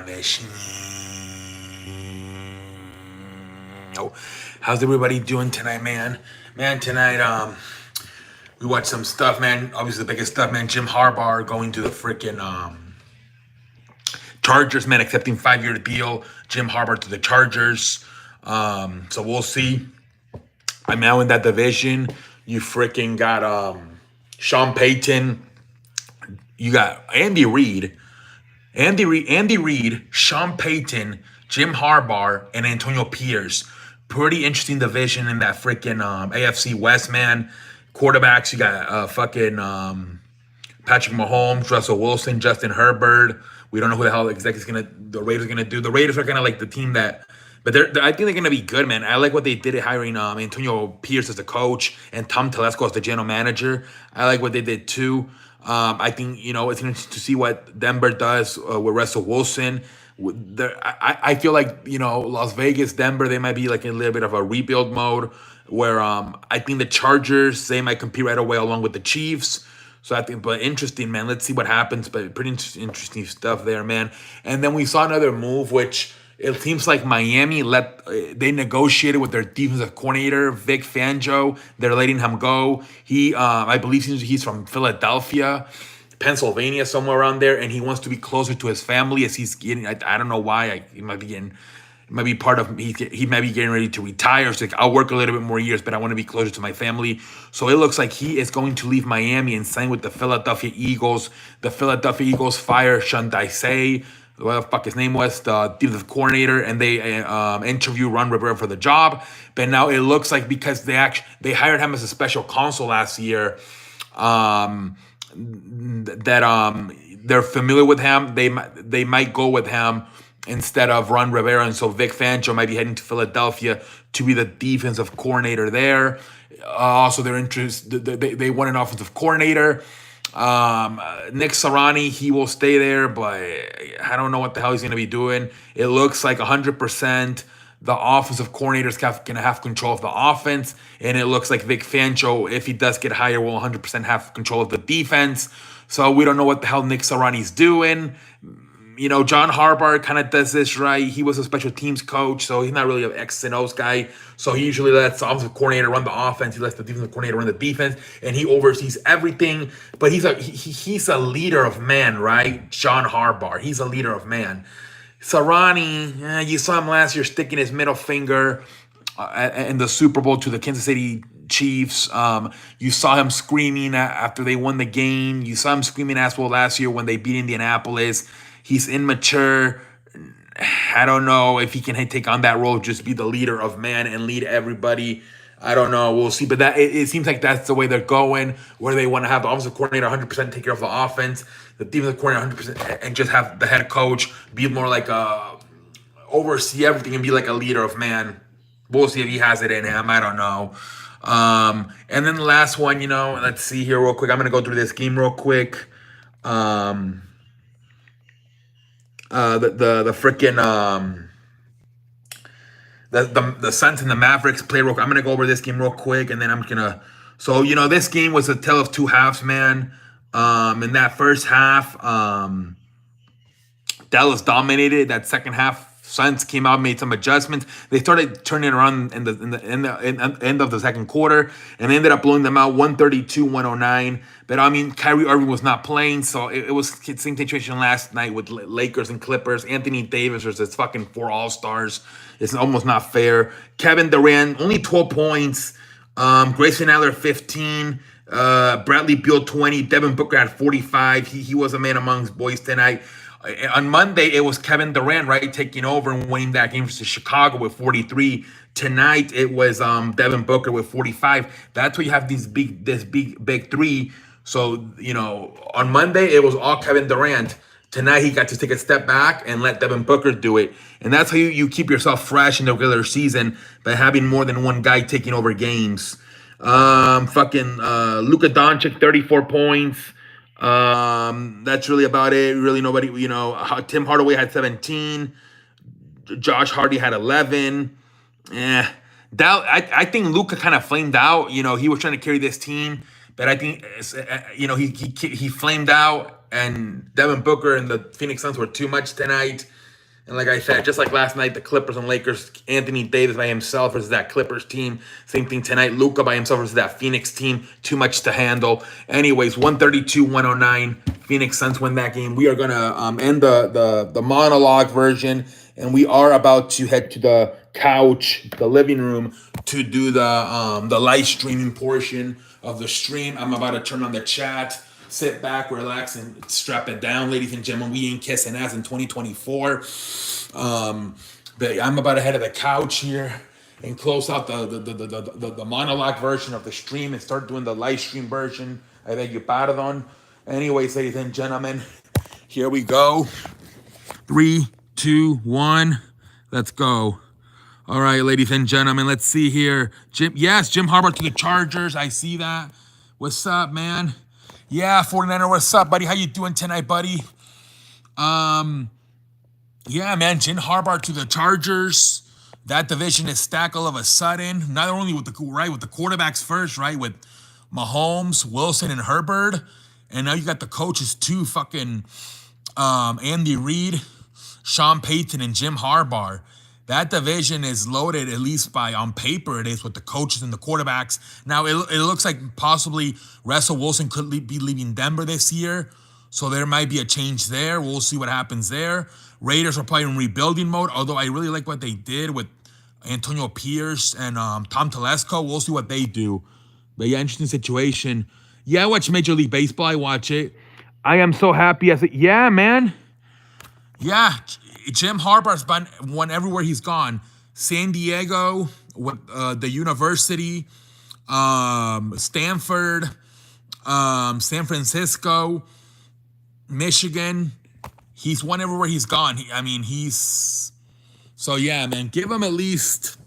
Navish. Oh, how's everybody doing tonight, man? Man, tonight, we watched some stuff, man. Obviously, the biggest stuff, man. Jim Harbaugh going to the freaking Chargers, man, accepting 5-year deal. Jim Harbaugh to the Chargers. So we'll see. I'm now in that division. You freaking got Sean Payton. You got Andy Reid, Sean Payton, Jim Harbaugh, and Antonio Pierce. Pretty interesting division in that freaking AFC West, man. Quarterbacks, you got Patrick Mahomes, Russell Wilson, Justin Herbert. We don't know who the hell exactly the Raiders are gonna do. The Raiders are kind of like the team that, but I think they're gonna be good, man. I like what they did at hiring Antonio Pierce as the coach and Tom Telesco as the general manager. I like what they did too. I think it's interesting to see what Denver does with Russell Wilson. I feel like Las Vegas, Denver, they might be like in a little bit of a rebuild mode where I think the Chargers, they might compete right away along with the Chiefs. So I think, but interesting, man. Let's see what happens. But pretty interesting stuff there, man. And then we saw another move, which it seems like Miami they negotiated with their defensive coordinator, Vic Fangio. They're letting him go. I believe he's from Philadelphia, Pennsylvania, somewhere around there, and he wants to be closer to his family as he's getting. I don't know why. He might be getting. It might be part of he might be getting ready to retire. So like, I'll work a little bit more years, but I want to be closer to my family. So it looks like he is going to leave Miami and sign with the Philadelphia Eagles. The Philadelphia Eagles fire Sean Dicey, what the fuck his name was, the defensive coordinator, and they interview Ron Rivera for the job. But now it looks like because they hired him as a special counsel last year, that they're familiar with him. They might go with him instead of Ron Rivera, and so Vic Fangio might be heading to Philadelphia to be the defensive coordinator there. Also, they're interested. They want an offensive coordinator. Nick Sirianni, he will stay there, but I don't know what the hell he's going to be doing. It looks like 100% the offensive coordinator's going to have control of the offense, and it looks like Vic Fangio, if he does get hired, will 100% have control of the defense. So we don't know what the hell Nick Sirianni's doing. John Harbaugh kind of does this right. He was a special teams coach, so he's not really an X and O's guy. So he usually lets the offensive coordinator run the offense. He lets the defensive coordinator run the defense, and he oversees everything. But he's a leader of men, right? John Harbaugh, he's a leader of men. Sirianni, you saw him last year sticking his middle finger in the Super Bowl to the Kansas City Chiefs. You saw him screaming after they won the game. You saw him screaming as well last year when they beat Indianapolis. He's immature. I don't know if he can take on that role, just be the leader of man and lead everybody. I don't know. We'll see. But it seems like that's the way they're going, where they want to have the offensive coordinator 100% take care of the offense, the defensive coordinator 100%, and just have the head coach be more like oversee everything and be like a leader of man. We'll see if he has it in him. I don't know. And then the last one, let's see here real quick. I'm going to go through this game real quick. The freaking the Suns and the Mavericks play real quick. I'm gonna go over this game real quick, and then I'm gonna. So this game was a tale of two halves, man. In that first half, Dallas dominated. That second half, Suns came out, made some adjustments. They started turning it around in the end of the second quarter, and they ended up blowing them out 132-109. But Kyrie Irving was not playing, so it was the same situation last night with Lakers and Clippers. Anthony Davis versus fucking 4 All-Stars. It's almost not fair. Kevin Durant only 12 points. Grayson Allen 15. Bradley Beal 20. Devin Booker had 45. He was a man amongst boys tonight. On Monday, it was Kevin Durant, right, taking over and winning that game versus Chicago with 43. Tonight, it was Devin Booker with 45. That's why you have this big three. So, on Monday, it was all Kevin Durant. Tonight, he got to take a step back and let Devin Booker do it. And that's how you keep yourself fresh in the regular season, by having more than one guy taking over games. Luka Doncic, 34 points. That's really about it. Really nobody, Tim Hardaway had 17. Josh Hardy had 11. I think Luka kind of flamed out. He was trying to carry this team, but I think, he flamed out, and Devin Booker and the Phoenix Suns were too much tonight. And like I said, just like last night, the Clippers and Lakers, Anthony Davis by himself versus that Clippers team. Same thing tonight, Luka by himself versus that Phoenix team. Too much to handle. Anyways, 132-109. Phoenix Suns win that game. We are gonna end the monologue version, and we are about to head to the couch, the living room, to do the live streaming portion of the stream. I'm about to turn on the chat. Sit back, relax, and strap it down, ladies and gentlemen. We ain't kissing ass in 2024. But I'm about to head to the couch here and close out the monologue version of the stream and start doing the live stream version. I beg your pardon. Anyways, ladies and gentlemen, here we go. 3, 2, 1. Let's go. All right, ladies and gentlemen, let's see here. Jim Harbaugh to the Chargers. I see that. What's up, man? Yeah, 49er, what's up, buddy? How you doing tonight, buddy? Yeah, man, Jim Harbaugh to the Chargers. That division is stacked all of a sudden. Not only with the quarterbacks first, right? With Mahomes, Wilson, and Herbert. And now you got the coaches too, fucking Andy Reid, Sean Payton, and Jim Harbaugh. That division is loaded, at least on paper it is, with the coaches and the quarterbacks. Now, it looks like possibly Russell Wilson could be leaving Denver this year, so there might be a change there. We'll see what happens there. Raiders are probably in rebuilding mode, although I really like what they did with Antonio Pierce and Tom Telesco. We'll see what they do. But yeah, interesting situation. Yeah, I watch Major League Baseball. I watch it. I am so happy. Yeah, man. Yeah, Jim Harbaugh's won everywhere he's gone. San Diego, the university, Stanford, San Francisco, Michigan. He's won everywhere he's gone. So yeah, man. Give him at least,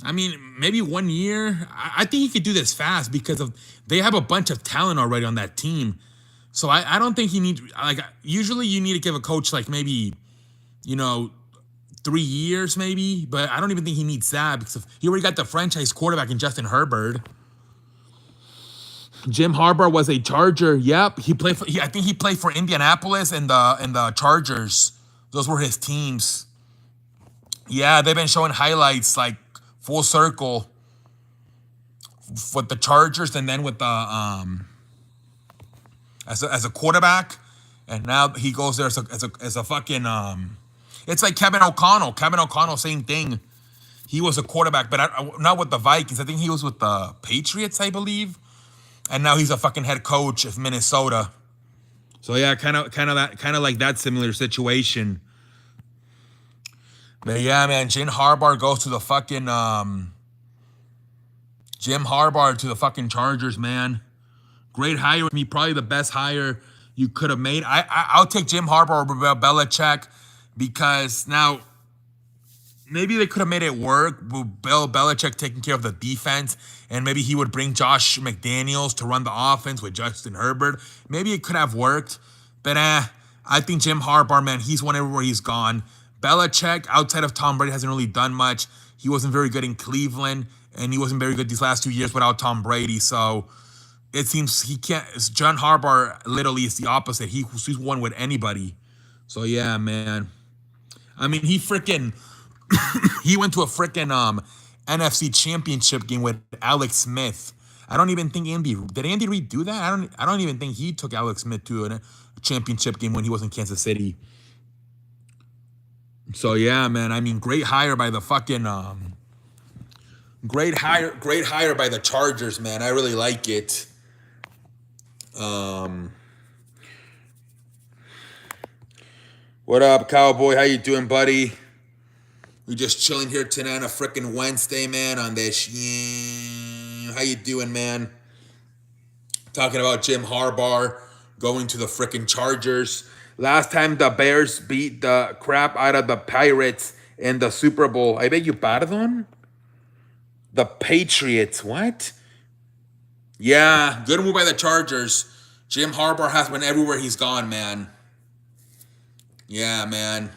maybe 1 year. I think he could do this fast because they have a bunch of talent already on that team. So I don't think he needs, usually you need to give a coach maybe, 3 years maybe, but I don't even think he needs that because he already got the franchise quarterback in Justin Herbert. Jim Harbaugh was a Charger. Yep, I think he played for Indianapolis and the Chargers. Those were his teams. Yeah, they've been showing highlights full circle with the Chargers and then with the as a quarterback, and now he goes there as a fucking it's like Kevin O'Connell. Kevin O'Connell, same thing. He was a quarterback, but not with the Vikings. I think he was with the Patriots, I believe. And now he's a fucking head coach of Minnesota. So yeah, kind of like that similar situation. But yeah, man, Jim Harbaugh goes to the fucking Chargers, man. Great hire with me, probably the best hire you could have made. I'll take Jim Harbaugh over Belichick because now maybe they could have made it work with Bill Belichick taking care of the defense, and maybe he would bring Josh McDaniels to run the offense with Justin Herbert. Maybe it could have worked, but I think Jim Harbaugh, man, he's won everywhere he's gone. Belichick, outside of Tom Brady, hasn't really done much. He wasn't very good in Cleveland, and he wasn't very good these last 2 years without Tom Brady, so it seems he can't. John Harbaugh literally is the opposite. He's won with anybody. So yeah, man. He went to a freaking NFC Championship game with Alex Smith. I don't even think did Andy Reid do that? I don't even think he took Alex Smith to a championship game when he was in Kansas City. So yeah, man. Great hire by the fucking great hire by the Chargers, man. I really like it. What up, cowboy? How you doing, buddy? We just chilling here tonight on a freaking Wednesday, man, on this. How you doing, man? Talking about Jim Harbaugh going to the freaking Chargers. Last time the Bears beat the crap out of the Pirates in the Super Bowl. I beg you pardon? The Patriots. What? Yeah, good move by the Chargers. Jim Harbaugh has been everywhere he's gone, man. Yeah, man.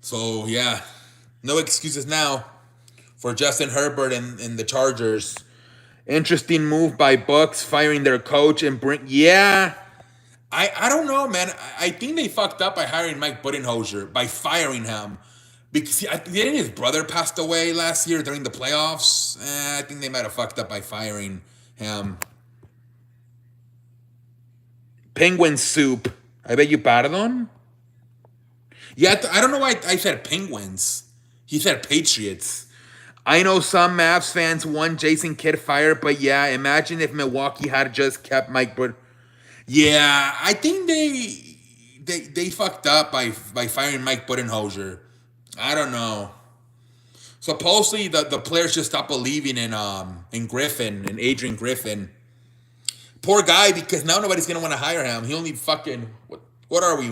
So, yeah. No excuses now for Justin Herbert and the Chargers. Interesting move by Bucks, firing their coach and I don't know, man. I think they fucked up by hiring Mike Budenholzer, by firing him. Because didn't his brother passed away last year during the playoffs? I think they might have fucked up by firing him. Penguin soup. I beg you pardon? Yeah, I don't know why I said Penguins. He said Patriots. I know some Mavs fans want Jason Kidd fired, but yeah, imagine if Milwaukee had just kept Mike Bud. Yeah, I think they fucked up by firing Mike Budenholzer. I don't know. Supposedly the players just stopped believing in Griffin, in Adrian Griffin. Poor guy, because now nobody's gonna want to hire him. He only fucking what are we,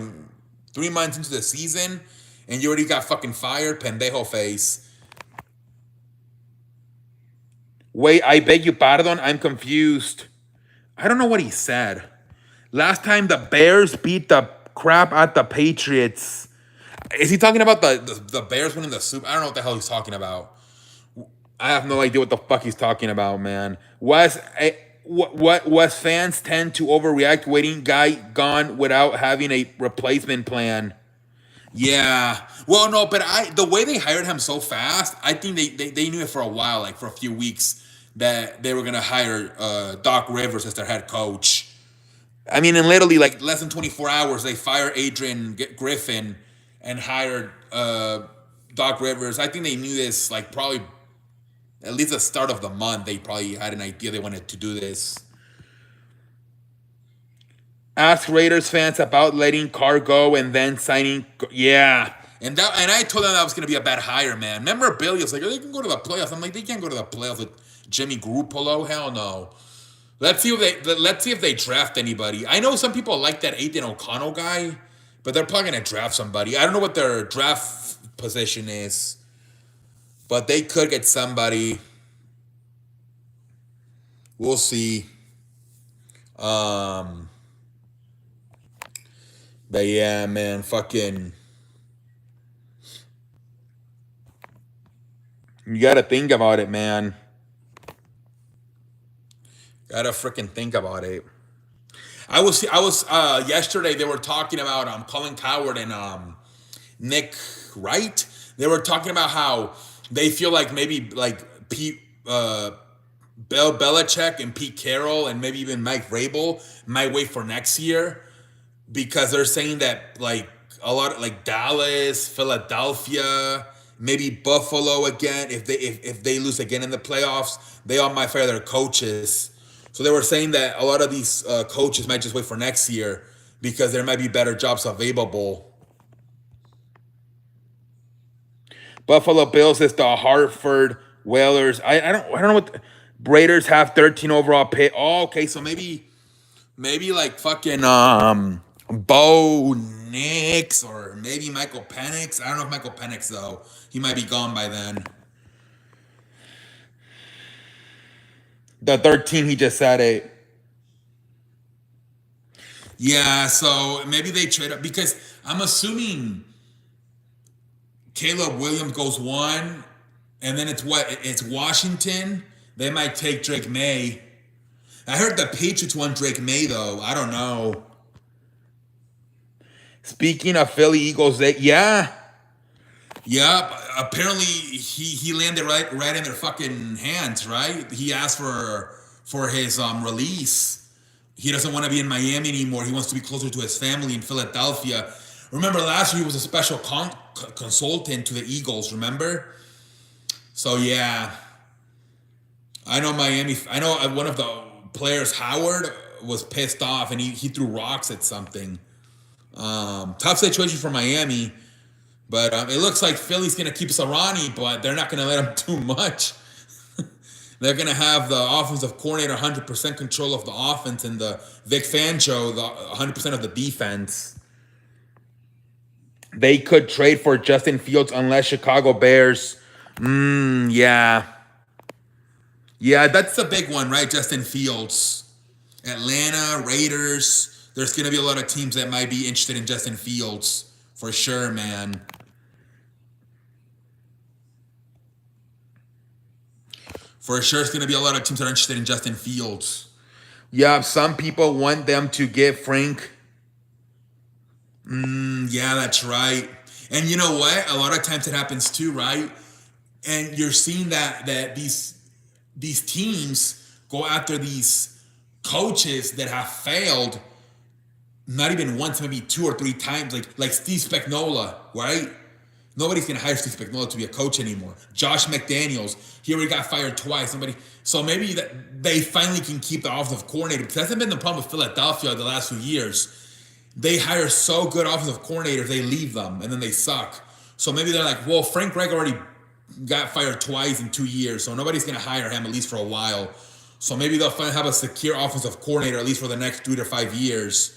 3 months into the season, and you already got fucking fired, pendejo face. Wait, I beg you pardon. I'm confused. I don't know what he said. Last time the Bears beat the crap at the Patriots. Is he talking about the Bears winning the Super? I don't know what the hell he's talking about. I have no idea what the fuck he's talking about, man. Was fans tend to overreact waiting guy gone without having a replacement plan? Yeah. Well, no, but the way they hired him so fast, I think they knew it for a while, like for a few weeks, that they were gonna hire Doc Rivers as their head coach. I mean, in literally like less than 24 hours, they fired Adrian Griffin and hired Doc Rivers. I think they knew this like probably at least the start of the month. They probably had an idea they wanted to do this. Ask Raiders fans about letting Carr go and then signing. Yeah. And I told them that was going to be a bad hire, man. Memorabilia was like, oh, they can go to the playoffs. I'm like, they can't go to the playoffs with Jimmy Garoppolo. Hell no. Let's see if they draft anybody. I know some people like that Aiden O'Connell guy, but they're probably going to draft somebody. I don't know what their draft position is, but they could get somebody. We'll see. But yeah, man, fucking. You gotta think about it, man. Gotta freaking think about it. I was yesterday. They were talking about Colin Cowherd and Nick Wright. They were talking about how they feel like maybe like Pete Bill Belichick and Pete Carroll and maybe even Mike Vrabel might wait for next year, because they're saying that like a lot of like Dallas, Philadelphia, maybe Buffalo again, if they lose again in the playoffs, they all might fire their coaches. So they were saying that a lot of these coaches might just wait for next year because there might be better jobs available. Buffalo Bills is the Hartford Whalers. I don't know what Raiders have 13 overall pick. Oh, okay, so maybe like fucking Bo Nix or maybe Michael Penix. I don't know if Michael Penix though. He might be gone by then. The 13 he just said it. Yeah, so maybe they trade up because I'm assuming Caleb Williams goes 1, and then it's Washington. They might take Drake May. I heard the Patriots want Drake May though. I don't know. Speaking of Philly Eagles, Yep. Apparently he landed right in their fucking hands, right? He asked for his release. He doesn't want to be in Miami anymore. He wants to be closer to his family in Philadelphia. Remember last year he was a special consultant to the Eagles, remember? So yeah. I know one of the players, Howard, was pissed off and he threw rocks at something. Tough situation for Miami. But it looks like Philly's going to keep Sirianni, but they're not going to let him do much. They're going to have the offensive coordinator 100% control of the offense and the Vic Fangio, the 100% of the defense. They could trade for Justin Fields unless Chicago Bears. Yeah. Yeah, that's the big one, right? Justin Fields. Atlanta, Raiders. There's going to be a lot of teams that might be interested in Justin Fields. For sure, man. For sure, it's going to be a lot of teams that are interested in Justin Fields. Yeah, some people want them to get Frank Yeah, that's right. And you know what? A lot of times it happens too, right? And you're seeing that these teams go after these coaches that have failed not even once, maybe 2 or 3 times, like Steve Spagnuolo, right? Nobody's gonna hire Steve Spagnuolo to be a coach anymore. Josh McDaniels, he already got fired twice. So maybe that they finally can keep the offensive coordinator, because that's been the problem with Philadelphia the last few years. They hire so good offensive coordinators, they leave them and then they suck. So maybe they're like, well, Frank Reich already got fired twice in 2 years, so nobody's gonna hire him at least for a while. So maybe they'll finally have a secure offensive coordinator at least for the next 3 to 5 years.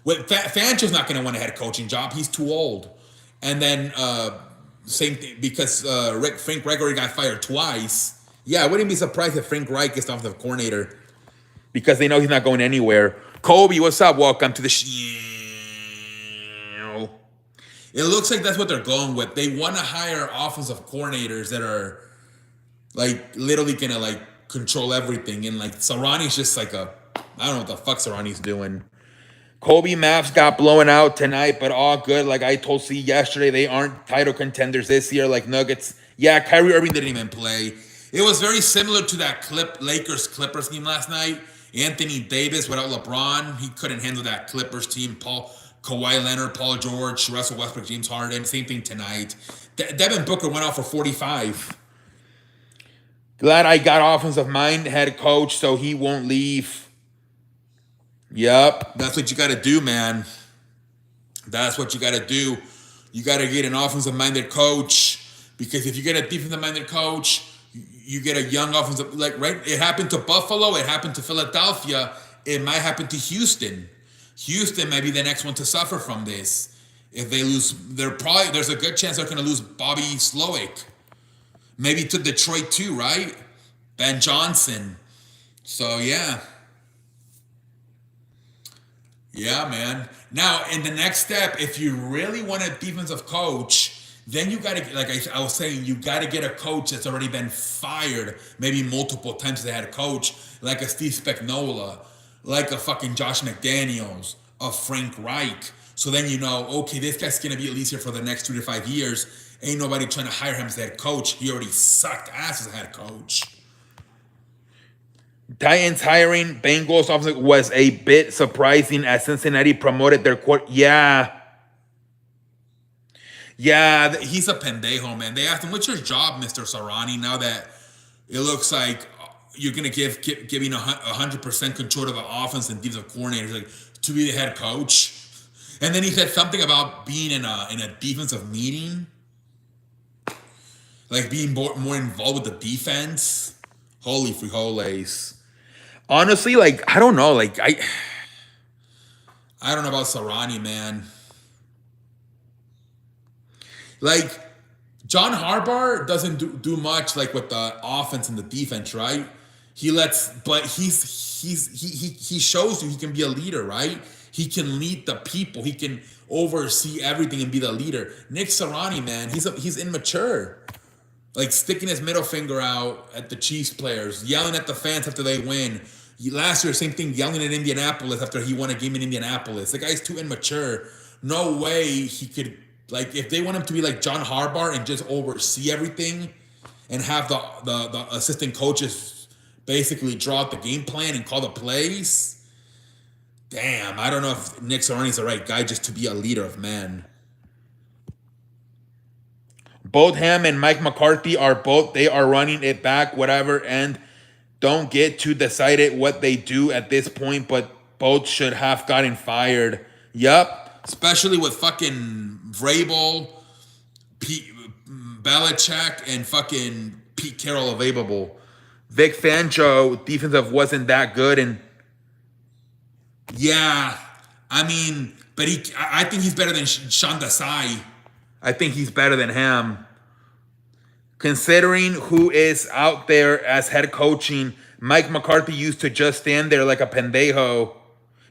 Fancho's not going to win a head coaching job. He's too old. And then same thing, because Frank Gregory got fired twice. Yeah, I wouldn't be surprised if Frank Reich is the offensive coordinator, because they know he's not going anywhere. Kobe, what's up? Welcome to the show. It looks like that's what they're going with. They want to hire offensive coordinators that are like literally gonna like control everything. And like Sirianni's just like I don't know what the fuck Sirianni's doing. Kobe Mavs got blown out tonight, but all good. Like I told C yesterday, they aren't title contenders this year like Nuggets. Yeah, Kyrie Irving didn't even play. It was very similar to that Lakers Clippers game last night. Anthony Davis without LeBron, he couldn't handle that Clippers team. Kawhi Leonard, Paul George, Russell Westbrook, James Harden. Same thing tonight. Devin Booker went off for 45. Glad I got offensive mind head coach so he won't leave. Yep. That's what you got to do, man. That's what you got to do. You got to get an offensive minded coach, because if you get a defensive minded coach, you get a young offensive, like, right? It happened to Buffalo. It happened to Philadelphia. It might happen to Houston. Houston might be the next one to suffer from this. If they lose, there's a good chance they're going to lose Bobby Slowick. Maybe to Detroit too, right? Ben Johnson. So yeah. Yeah, man. Now, in the next step, if you really want a defensive coach, then you got to, like I was saying, you got to get a coach that's already been fired maybe multiple times as a head coach, like a Steve Spagnuolo, like a fucking Josh McDaniels, a Frank Reich. So then you know, okay, this guy's going to be at least here for the next 3 to 5 years. Ain't nobody trying to hire him as head coach. He already sucked ass as a head coach. Titans hiring Bengals offensive was a bit surprising as Cincinnati promoted their court. Yeah. Yeah, he's a pendejo, man. They asked him, "What's your job, Mr. Sirianni?" Now that it looks like you're gonna giving 100% control to the offense and defensive coordinators, like to be the head coach. And then he said something about being in a defensive meeting, like being more involved with the defense. Holy frijoles. Honestly, like, I don't know. Like, I don't know about Sirianni, man. Like, John Harbaugh doesn't do much like with the offense and the defense, right? But he shows you he can be a leader, right? He can lead the people. He can oversee everything and be the leader. Nick Sirianni, man, he's immature. Like sticking his middle finger out at the Chiefs players, yelling at the fans after they win. Last year, same thing, yelling at Indianapolis after he won a game in Indianapolis. The guy's too immature. No way he could, like, if they want him to be like John Harbaugh and just oversee everything and have the assistant coaches basically draw out the game plan and call the plays. Damn, I don't know if Nick Sirianni's the right guy just to be a leader of men. both him and Mike McCarthy they are running it back, whatever, and don't get too decided what they do at this point, but both should have gotten fired. Yup. Especially with fucking Vrabel, Belichick, and fucking Pete Carroll available. Vic Fangio, defensive wasn't that good, and yeah, I mean, but I think he's better than Sean Desai. I think he's better than him. Considering who is out there as head coaching, Mike McCarthy used to just stand there like a pendejo.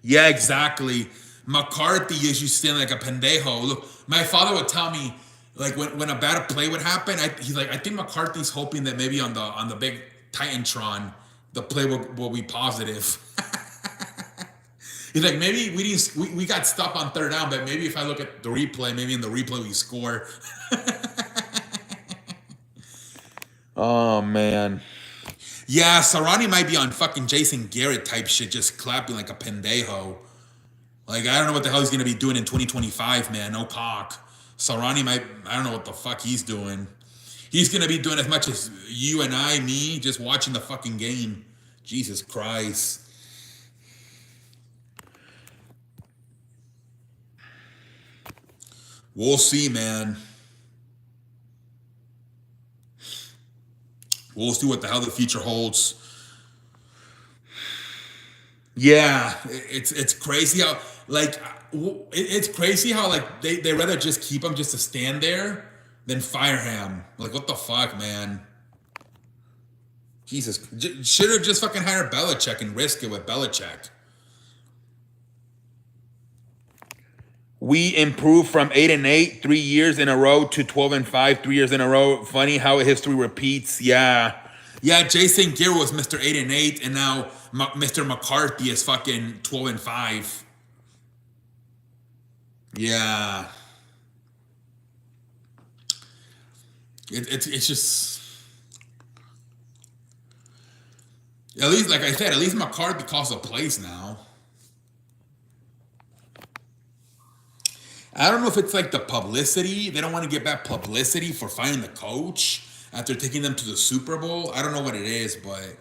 Yeah, exactly. McCarthy used to stand like a pendejo. Look, my father would tell me, like when a bad play would happen, he's like, I think McCarthy's hoping that maybe on the big Titantron, the play will be positive. He's like, maybe we got stopped on third down, but maybe if I look at the replay, maybe in the replay we score. Oh man. Yeah, Sarani might be on fucking Jason Garrett type shit, just clapping like a pendejo. Like, I don't know what the hell he's gonna be doing in 2025, man. No cock. Sarani might, I don't know what the fuck he's doing. He's gonna be doing as much as you and I, me, just watching the fucking game. Jesus Christ. We'll see, man. We'll see what the hell the future holds. Yeah, it's crazy how it's crazy how like they rather just keep him just to stand there than fire him. Like, what the fuck, man? Jesus, should have just fucking hired Belichick and risk it with Belichick. We improved from 8-8 3 years in a row to 12-5 3 years in a row. Funny how history repeats. Yeah. Yeah, Jason Garrett was Mr. 8-8, and now Mr. McCarthy is fucking 12-5. Yeah. It's just, at least, like I said, at least McCarthy calls the plays now. I don't know if it's like the publicity. They don't want to get back publicity for firing the coach after taking them to the Super Bowl. I don't know what it is, but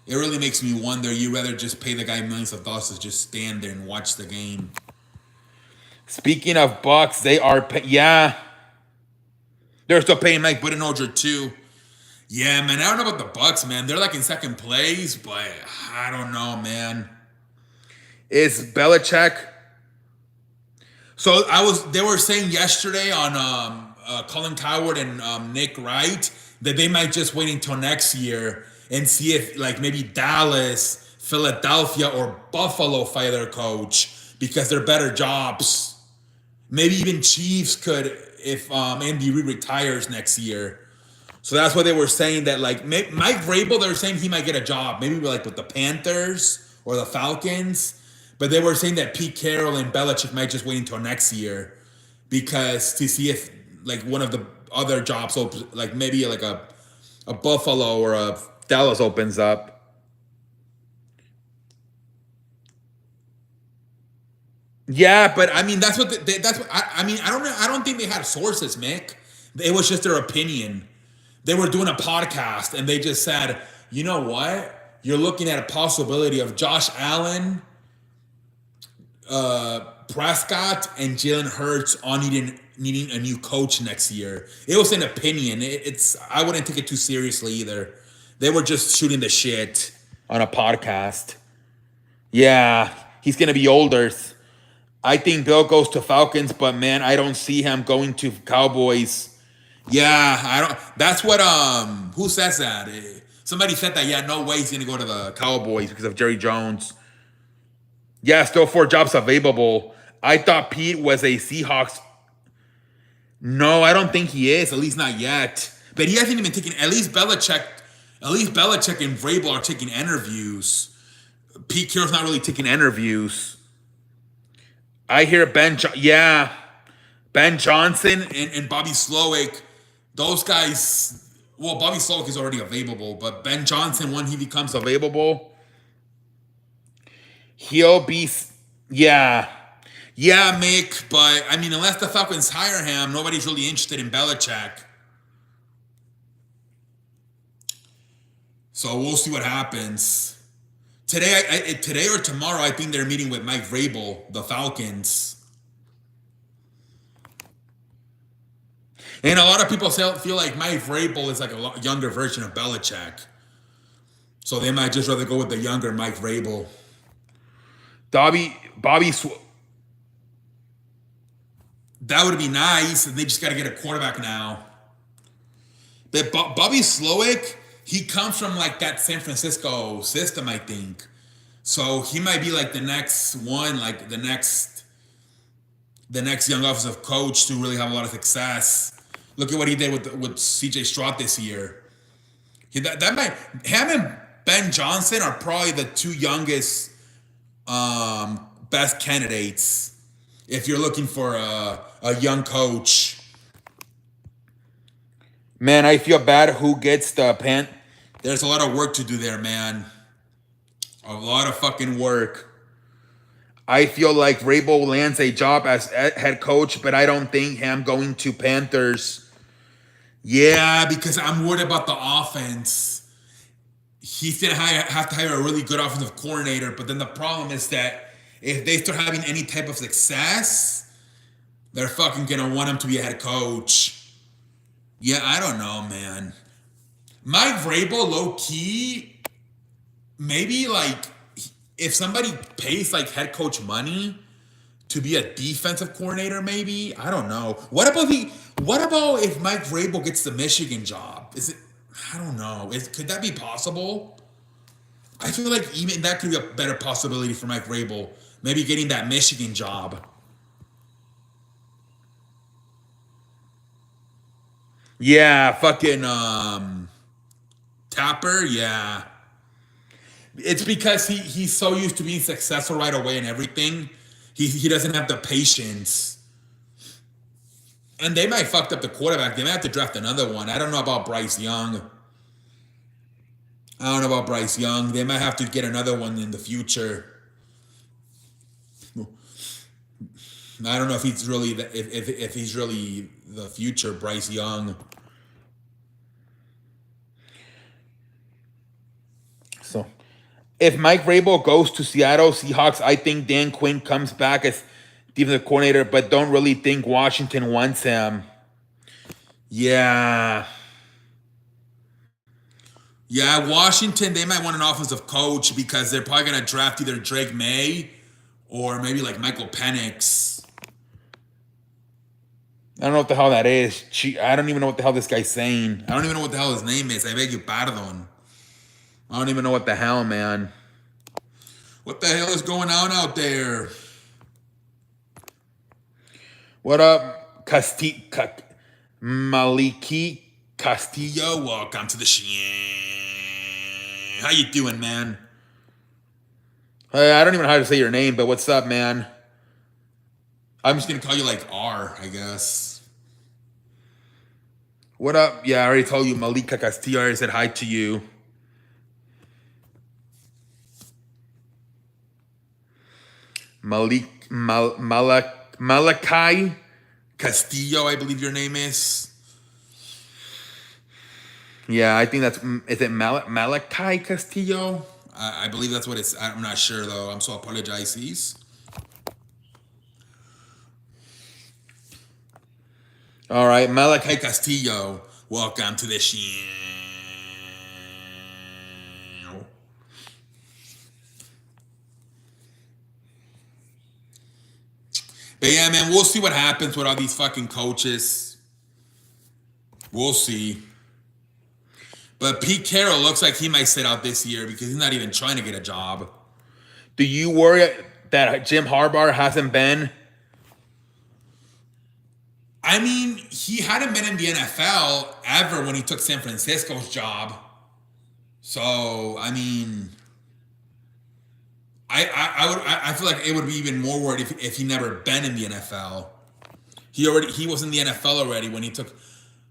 it really makes me wonder. You rather just pay the guy millions of dollars to just stand there and watch the game. Speaking of Bucks, they are yeah. They're still paying Mike Budenholzer too. Yeah, man. I don't know about the Bucks, man. They're like in second place, but I don't know, man. Is Belichick? So they were saying yesterday on Colin Coward and Nick Wright that they might just wait until next year and see if like maybe Dallas, Philadelphia, or Buffalo fire their coach because they're better jobs. Maybe even Chiefs could if Andy Reid retires next year. So that's why they were saying that like Mike Vrabel, they were saying he might get a job maybe like with the Panthers or the Falcons. But they were saying that Pete Carroll and Belichick might just wait until next year because to see if like one of the other jobs opens, like maybe like a Buffalo or a Dallas opens up. Yeah, but I mean that's what that's what I mean. I don't think they had sources, Mick. It was just their opinion. They were doing a podcast and they just said, you know what? You're looking at a possibility of Josh Allen, Prescott, and Jalen Hurts on needing a new coach next year. It was an opinion. I wouldn't take it too seriously either. They were just shooting the shit on a podcast. Yeah, he's gonna be older. I think Bill goes to Falcons, but man, I don't see him going to Cowboys. Yeah, I don't. That's what who says that? Somebody said that. Yeah, no way he's gonna go to the Cowboys because of Jerry Jones. Yeah, still 4 jobs available. I thought Pete was a Seahawks. No, I don't think he is. At least not yet. But he hasn't even taken. At least Belichick and Vrabel are taking interviews. Pete Carroll's not really taking interviews. I hear Ben Johnson and Bobby Slowick. Those guys. Well, Bobby Slowick is already available, but Ben Johnson, when he becomes available, he'll be, yeah, Mick. But I mean, unless the Falcons hire him, nobody's really interested in Belichick. So we'll see what happens. Today or tomorrow, I think they're meeting with Mike Vrabel, the Falcons. And a lot of people feel like Mike Vrabel is like a younger version of Belichick. So they might just rather go with the younger Mike Vrabel. Bobby that would be nice, and they just got to get a quarterback now. But Bobby Slowick, he comes from like that San Francisco system, I think. So he might be like the next one, like the next young offensive coach to really have a lot of success. Look at what he did with CJ Stroud this year. Him and Ben Johnson are probably the two youngest best candidates if you're looking for a young coach. Man, I feel bad who gets the pen. There's a lot of work to do there, man. A lot of fucking work. I feel like Vrabel lands a job as head coach, but I don't think him going to Panthers. Yeah, because I'm worried about the offense. He's gonna have to hire a really good offensive coordinator, but then the problem is that if they start having any type of success, they're fucking gonna want him to be a head coach. Yeah, I don't know, man. Mike Vrabel, low key, maybe like if somebody pays like head coach money to be a defensive coordinator, maybe, I don't know. What about if Mike Vrabel gets the Michigan job? Is it? I don't know. Could that be possible? I feel like even that could be a better possibility for Mike Vrabel. Maybe getting that Michigan job. Yeah, fucking. Tapper, yeah. It's because he's so used to being successful right away and everything. He doesn't have the patience. And they might fucked up the quarterback. They might have to draft another one. I don't know about Bryce Young. They might have to get another one in the future. I don't know if he's really if he's really the future Bryce Young. So, if Mike Vrabel goes to Seattle Seahawks, I think Dan Quinn comes back as defensive coordinator, but don't really think Washington wants him. Yeah. Yeah, Washington, they might want an offensive coach because they're probably going to draft either Drake May or maybe like Michael Penix. I don't know what the hell that is. I don't even know what the hell this guy's saying. I don't even know what the hell his name is. I beg you pardon. I don't even know what the hell, man. What the hell is going on out there? What up, Maliki Castillo? Yo, welcome to the show. How you doing, man? Hey, I don't even know how to say your name, but what's up, man? I'm just going to call you like R, I guess. What up? Yeah, I already told you, Malika Castillo. I already said hi to you. Malachi Castillo, I believe your name is. Yeah, I think that's, is it Malachi Castillo? I believe that's what it's, I'm not sure though. I'm so apologizes. All right, Malachi Hey Castillo, welcome to the show. But yeah, man, we'll see what happens with all these fucking coaches. We'll see. But Pete Carroll looks like he might sit out this year because he's not even trying to get a job. Do you worry that Jim Harbaugh hasn't been? I mean, he hadn't been in the NFL ever when he took San Francisco's job. So, I mean, I feel like it would be even more worried if he never been in the NFL. He was in the NFL already when he took.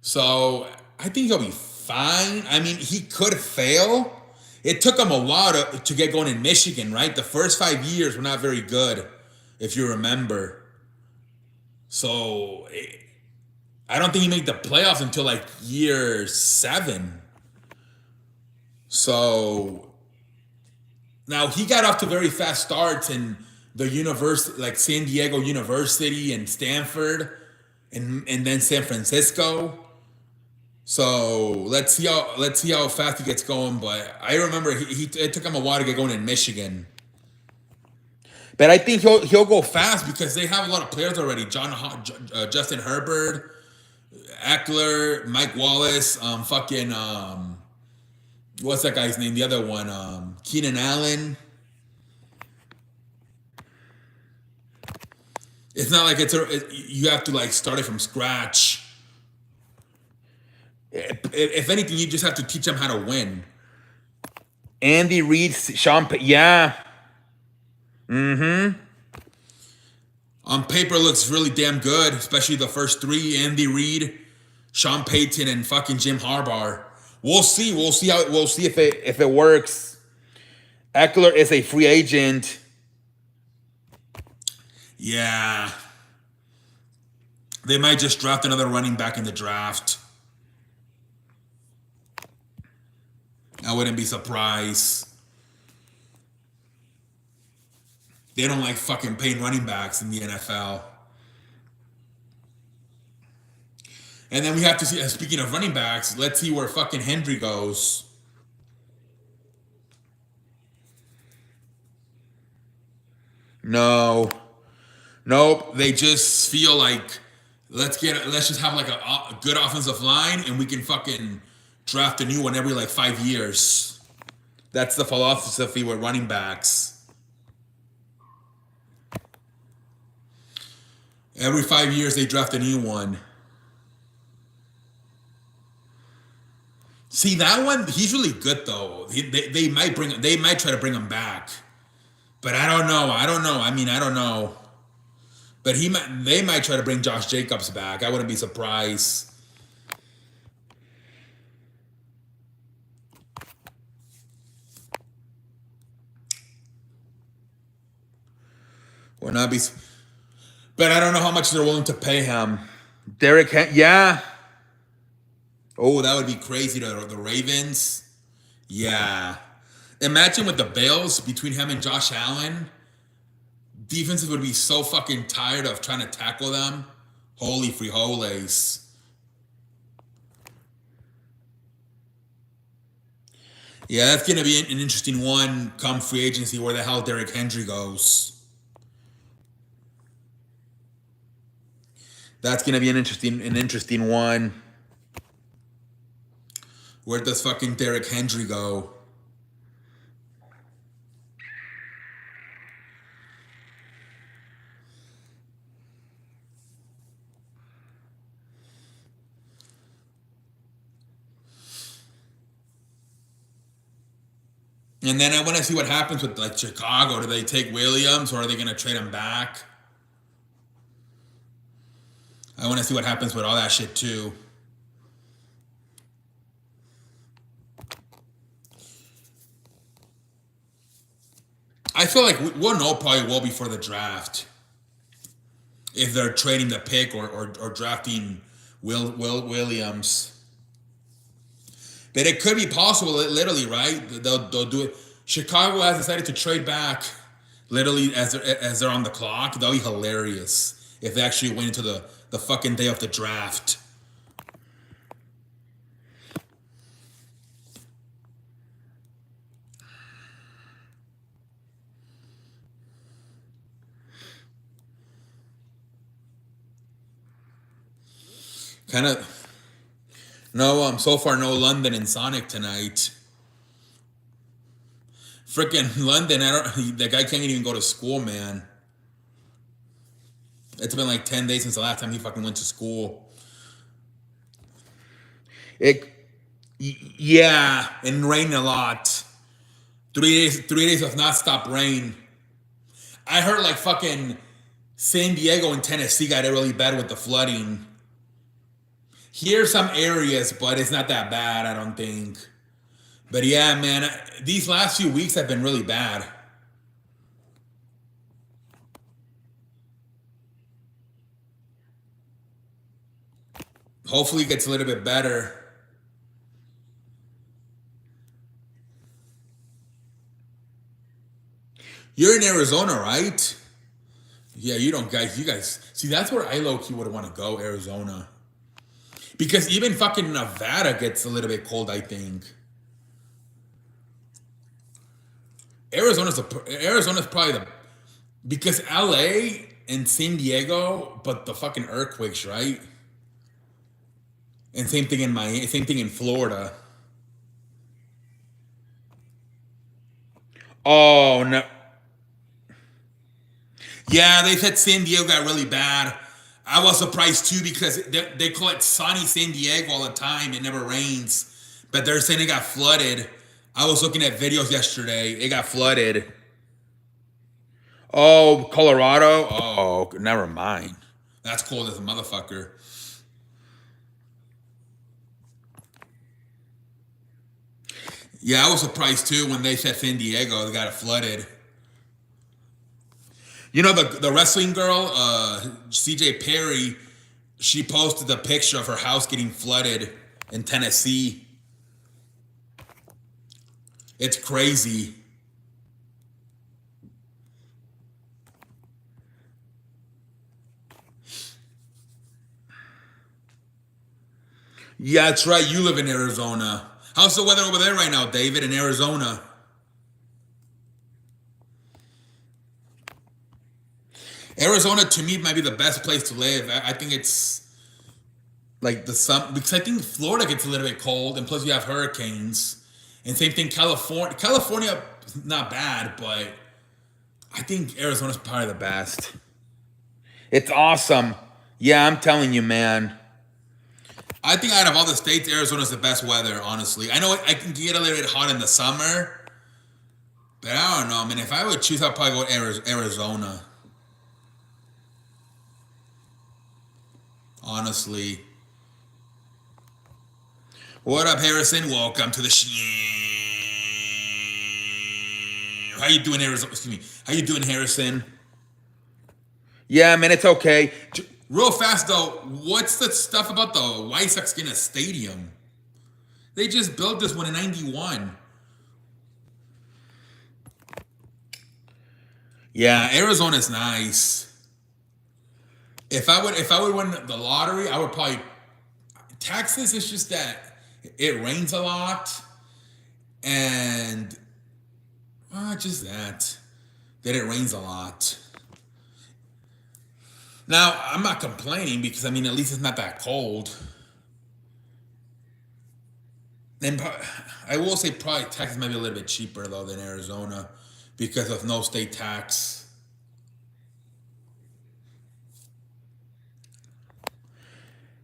So I think he'll be fine. I mean, he could fail. It took him a while to get going in Michigan, right? The first 5 years were not very good, if you remember. So I don't think he made the playoffs until like year 7. So now he got off to very fast starts in the university, like San Diego University and Stanford, and then San Francisco. So let's see how fast he gets going. But I remember it took him a while to get going in Michigan. But I think he'll go Fast because they have a lot of players already. Justin Herbert, Eckler, Mike Wallace, what's that guy's name? The other one, Keenan Allen. It's not like you have to like start it from scratch. If anything, you just have to teach them how to win. Andy Reid, yeah. Mm-hmm. On paper, looks really damn good, especially the first three: Andy Reid, Sean Payton, and fucking Jim Harbaugh. We'll see. We'll see how. We'll see if it works. Eckler is a free agent. Yeah, they might just draft another running back in the draft. I wouldn't be surprised. They don't like fucking paying running backs in the NFL. And then we have to see, speaking of running backs, let's see where fucking Henry goes. No. Nope. They just feel like, let's just have like a good offensive line and we can fucking draft a new one every like 5 years. That's the philosophy with running backs. Every 5 years they draft a new one. See, that one, he's really good though. They might try to bring him back. But I don't know. I don't know. But they might try to bring Josh Jacobs back. I wouldn't be surprised. But I don't know how much they're willing to pay him. Yeah. Oh, that would be crazy. The Ravens. Yeah. Imagine with the Bills, between him and Josh Allen, defenses would be so fucking tired of trying to tackle them. Holy frijoles. Yeah, that's going to be an interesting one come free agency, where the hell Derrick Henry goes. That's going to be an interesting one. Where does fucking Derrick Henry go? And then I want to see what happens with like Chicago. Do they take Williams or are they going to trade him back? I want to see what happens with all that shit too. I feel like we'll know probably well before the draft if they're trading the pick or drafting Williams. But it could be possible, literally, right? They'll do it. Chicago has decided to trade back, literally, as they're on the clock. That'll be hilarious if they actually went into the fucking day of the draft. Kind of. No, so far no London and Sonic tonight. Freaking London, the guy can't even go to school, man. It's been like 10 days since the last time he fucking went to school. Yeah, and rain a lot. 3 days of not stop rain. I heard like fucking San Diego and Tennessee got it really bad with the flooding. Here are some areas, but it's not that bad, I don't think. But yeah, man, these last few weeks have been really bad. Hopefully it gets a little bit better. You're in Arizona, right? Yeah, you guys. See, that's where I low-key would want to go, Arizona. Because even fucking Nevada gets a little bit cold, I think. Arizona's probably because LA and San Diego, but the fucking earthquakes, right? And same thing in Miami, same thing in Florida. Oh no. Yeah, they said San Diego got really bad. I was surprised too because they call it sunny San Diego all the time. It never rains. But they're saying it got flooded. I was looking at videos yesterday. It got flooded. Oh, Colorado. Oh, never mind. That's cold as a motherfucker. Yeah, I was surprised too when they said San Diego, they got it flooded. You know the wrestling girl, CJ Perry, she posted a picture of her house getting flooded in Tennessee. It's crazy. Yeah, that's right. You live in Arizona. How's the weather over there right now, David, in Arizona? Arizona to me might be the best place to live. I think it's like the sun because I think Florida gets a little bit cold, and plus you have hurricanes. And same thing, California. California not bad, but I think Arizona's probably the best. It's awesome. Yeah, I'm telling you, man. I think out of all the states, Arizona's the best weather. Honestly, I know I can get a little bit hot in the summer, but I don't know. I mean, if I would choose, I'd probably go Arizona. Honestly. What up, Harrison? Welcome to the How you doing, Arizona? Excuse me. How you doing, Harrison? Yeah, man, it's okay. Real fast though, what's the stuff about the White Sox getting a stadium? They just built this one in '91. Yeah, Arizona's nice. If I would win the lottery, I would probably. Texas is just that it rains a lot, and just that it rains a lot. Now I'm not complaining because I mean at least it's not that cold. And I will say probably Texas might be a little bit cheaper though than Arizona because of no state tax.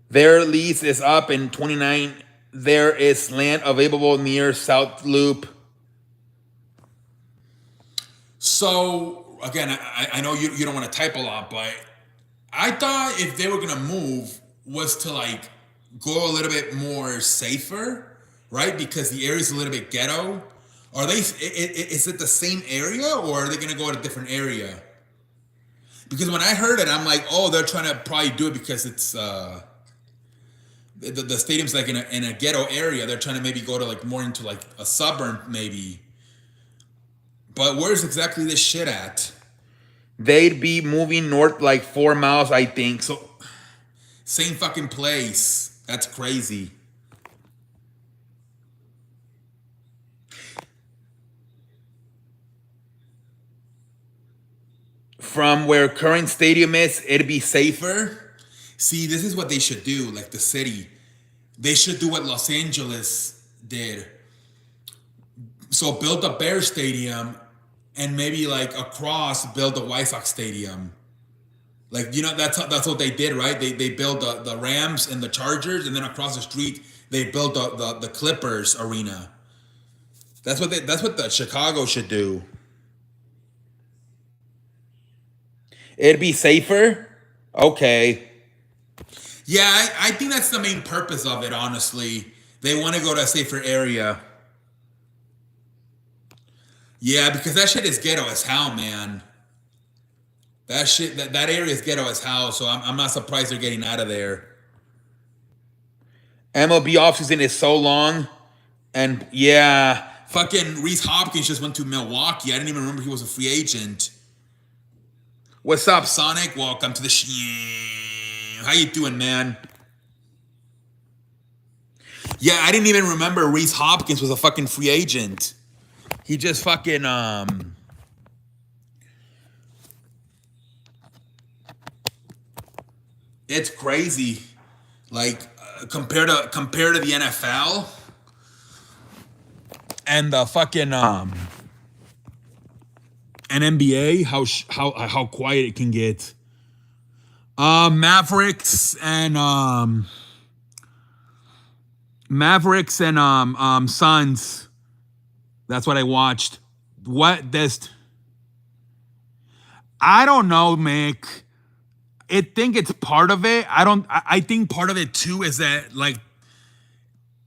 Their lease is up in 29. There is land available near South Loop. So again, I know you don't want to type a lot, but I thought if they were gonna move was to like go a little bit more safer, right? Because the area's a little bit ghetto. Are they? Is it the same area or are they gonna go to a different area? Because when I heard it, I'm like, oh, they're trying to probably do it because it's the stadium's like in a ghetto area. They're trying to maybe go to like more into like a suburb maybe. But where's exactly this shit at? They'd be moving north like 4 miles, I think. So same fucking place. That's crazy. From where current stadium is, it'd be safer. See, this is what they should do, like the city. They should do what Los Angeles did. So build a Bear Stadium and maybe like across build a White Sox Stadium. Like, you know, that's what they did, right? They built the Rams and the Chargers, and then across the street they built the Clippers arena. That's what the Chicago should do. It'd be safer? Okay. Yeah, I think that's the main purpose of it, honestly. They want to go to a safer area. Yeah, because that shit is ghetto as hell, man. That shit, that area is ghetto as hell, so I'm not surprised they're getting out of there. MLB offseason is so long, and yeah. Fucking Reese Hopkins just went to Milwaukee. I didn't even remember he was a free agent. What's up, Sonic? Welcome to the How you doing, man? Yeah, I didn't even remember Reese Hopkins was a fucking free agent. He just fucking it's crazy. Like compared to the NFL and the fucking and NBA, how quiet it can get. Mavericks and Suns. That's what I watched. What this? I don't know, Mick. I think it's part of it. I think part of it too is that like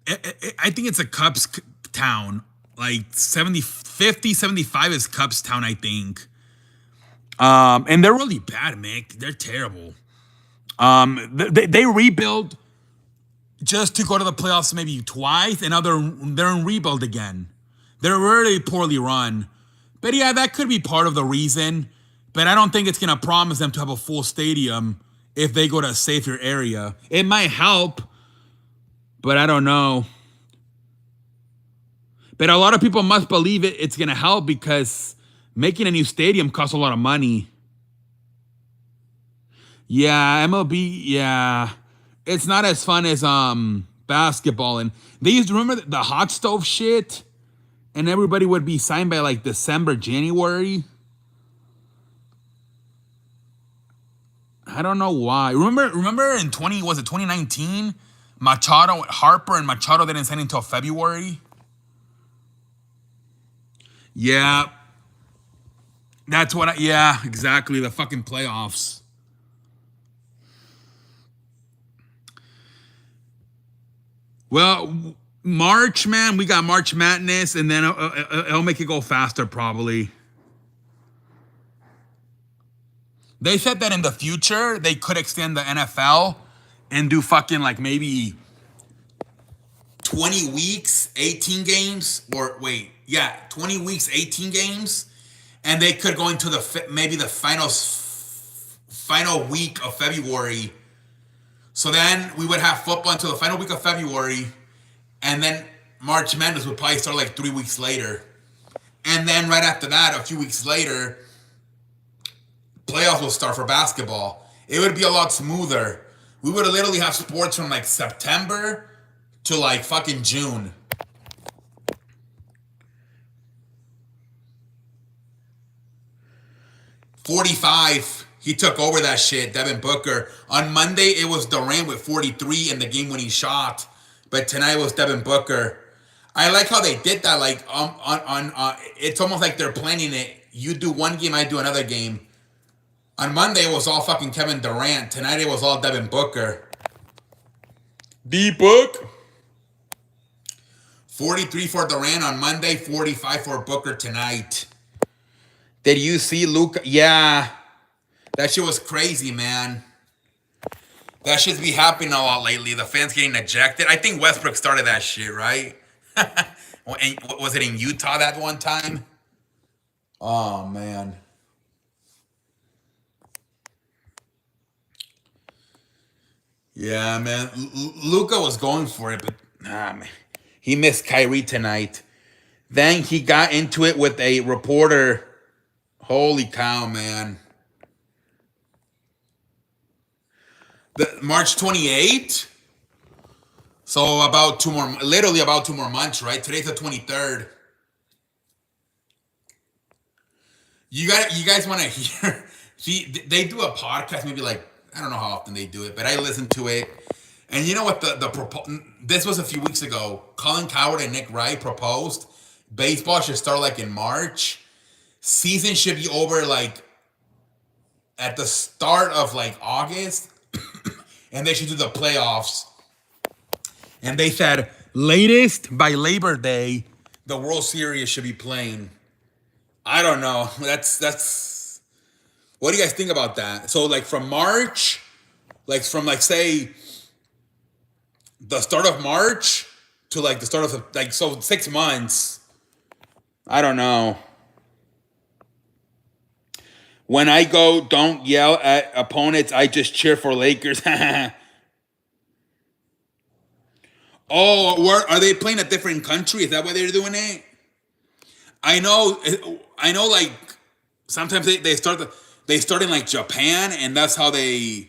I think it's a Cubs town. Like 70, 50, 75 is Cubs town, I think. And they're really bad, Mick. They're terrible. They rebuild just to go to the playoffs maybe twice, and now they're in rebuild again. They're really poorly run. But yeah, that could be part of the reason. But I don't think it's gonna promise them to have a full stadium if they go to a safer area. It might help, but I don't know. But a lot of people must believe it's gonna help because making a new stadium costs a lot of money. Yeah, MLB, yeah. It's not as fun as basketball. And they used to remember the hot stove shit, and everybody would be signed by like December, January. I don't know why. Remember in 2019? Machado, Harper and Machado didn't sign until February. Yeah. Yeah, exactly. The fucking playoffs. Well, March, man, we got March Madness, and then it'll make it go faster, probably. They said that in the future, they could extend the NFL and do fucking like maybe 20 weeks, 18 games, or wait, yeah, 20 weeks, 18 games, and they could go into maybe the final week of February. So then we would have football until the final week of February, and then March Madness would probably start like 3 weeks later. And then right after that, a few weeks later, playoffs will start for basketball. It would be a lot smoother. We would literally have sports from like September to like fucking June. .45. He took over that shit, Devin Booker. On Monday, it was Durant with 43 in the game-winning shot. But tonight it was Devin Booker. I like how they did that. Like it's almost like they're planning it. You do one game, I do another game. On Monday, it was all fucking Kevin Durant. Tonight, it was all Devin Booker. D-Book. 43 for Durant on Monday, 45 for Booker tonight. Did you see Luka? Yeah. That shit was crazy, man. That shit's be happening a lot lately. The fans getting ejected. I think Westbrook started that shit, right? Was it in Utah that one time? Oh, man. Yeah, man. Luka was going for it, but man. He missed Kyrie tonight. Then he got into it with a reporter. Holy cow, man. The March 28th? So literally about 2 more months, right? Today's the 23rd. You guys want to hear? See, they do a podcast, maybe like, I don't know how often they do it, but I listened to it. And you know what this was a few weeks ago. Colin Cowherd and Nick Wright proposed baseball should start like in March. Season should be over like at the start of like August. And they should do the playoffs. And they said latest by Labor Day, the World Series should be playing. I don't know. That's what do you guys think about that? So like from March, like from like say the start of March to like the start of like so 6 months. I don't know. When I go, don't yell at opponents. I just cheer for Lakers. Oh, are they playing a different country? Is that why they're doing it? I know. Like sometimes they start in like Japan, and that's how they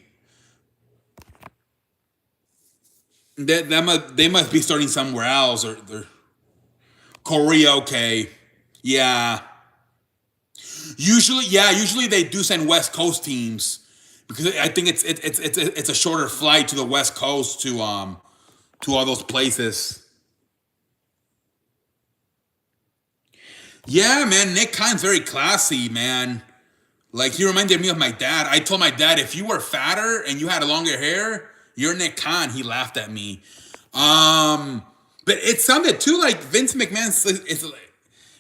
must be starting somewhere else or Korea. Okay, yeah. Usually they do send West Coast teams because I think it's a shorter flight to the West Coast to all those places. Yeah, man, Nick Kine's very classy, man. Like, he reminded me of my dad. I told my dad, if you were fatter and you had longer hair, you're Nick Khan. He laughed at me. But it sounded too like Vince McMahon's. It's